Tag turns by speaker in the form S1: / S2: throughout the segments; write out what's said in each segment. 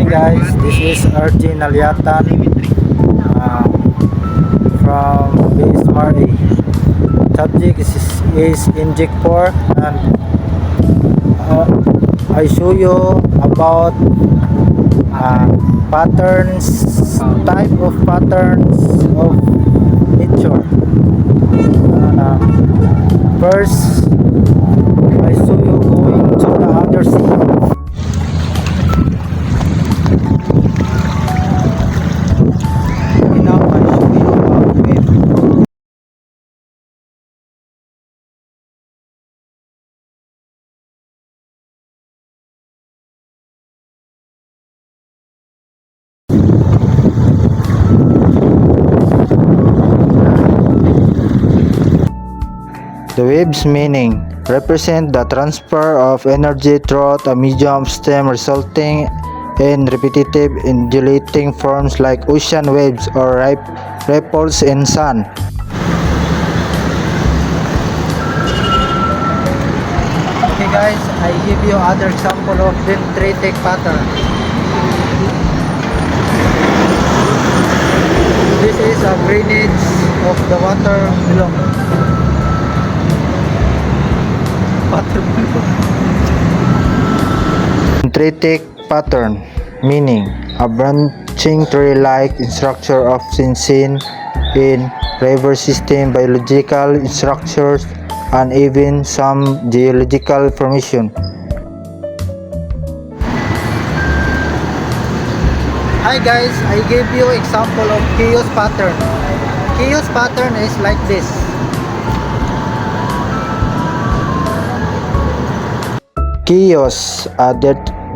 S1: morning guys, this is RJ Nalyatan from base Mari. Subject is inject pork, and I show you about patterns, type of patterns of nature. First, I show you going to the other sea. The waves meaning represent the transfer of energy through a medium of steam, resulting in repetitive undulating forms like ocean waves or ripples in sun. Okay guys, I give you other example of dendritic pattern. This is a drainage of the water below. Dendritic pattern meaning a branching tree-like structure often seen in river system, biological structures, and even some geological formation. Hi guys, I gave you example of chaos pattern. Chaos pattern is like this. Chaos, a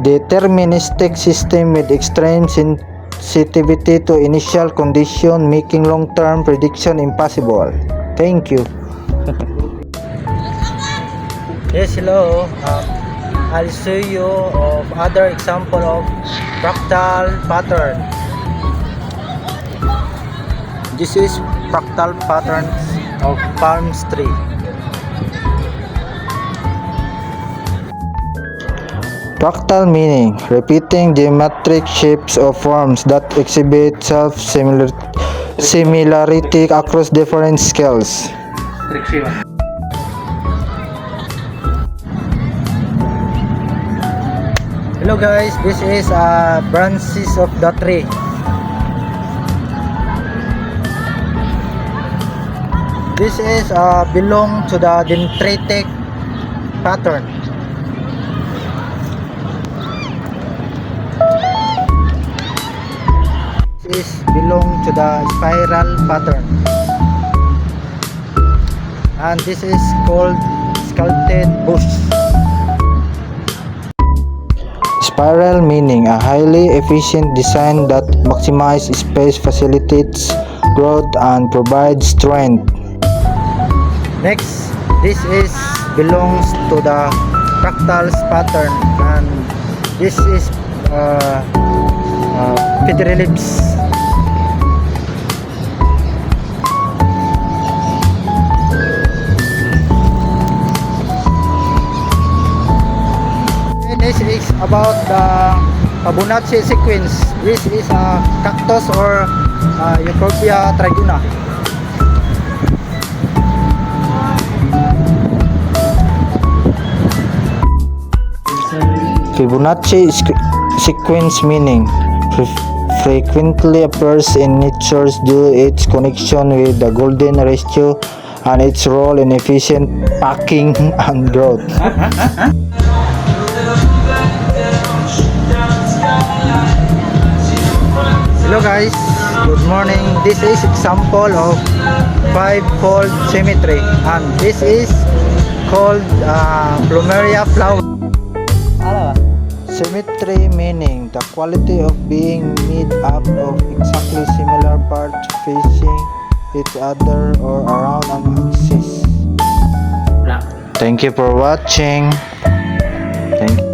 S1: deterministic system with extreme sensitivity to initial condition, making long-term prediction impossible. Thank you. Yes, hello. I'll show you of other example of fractal pattern. This is fractal patterns of palm tree. Fractal meaning repeating geometric shapes or forms that exhibit similarity across different scales. Hello guys, this is branches of the tree. This is belong to the dendritic pattern. This belong to the spiral pattern, and this is called sculpted bush. Spiral meaning a highly efficient design that maximizes space, facilitates growth, and provides strength. Next, this is belongs to the fractals pattern, and this is petroglyphs. This is about the Fibonacci sequence. This is a cactus or Euphorbia trigona. Fibonacci sequence meaning frequently appears in nature due to its connection with the golden ratio and its role in efficient packing and growth. Hello guys, good morning. This is example of five-fold symmetry, and this is called plumeria flower. Symmetry meaning the quality of being made up of exactly similar parts facing each other or around an axis. Thank you for watching. Thank you.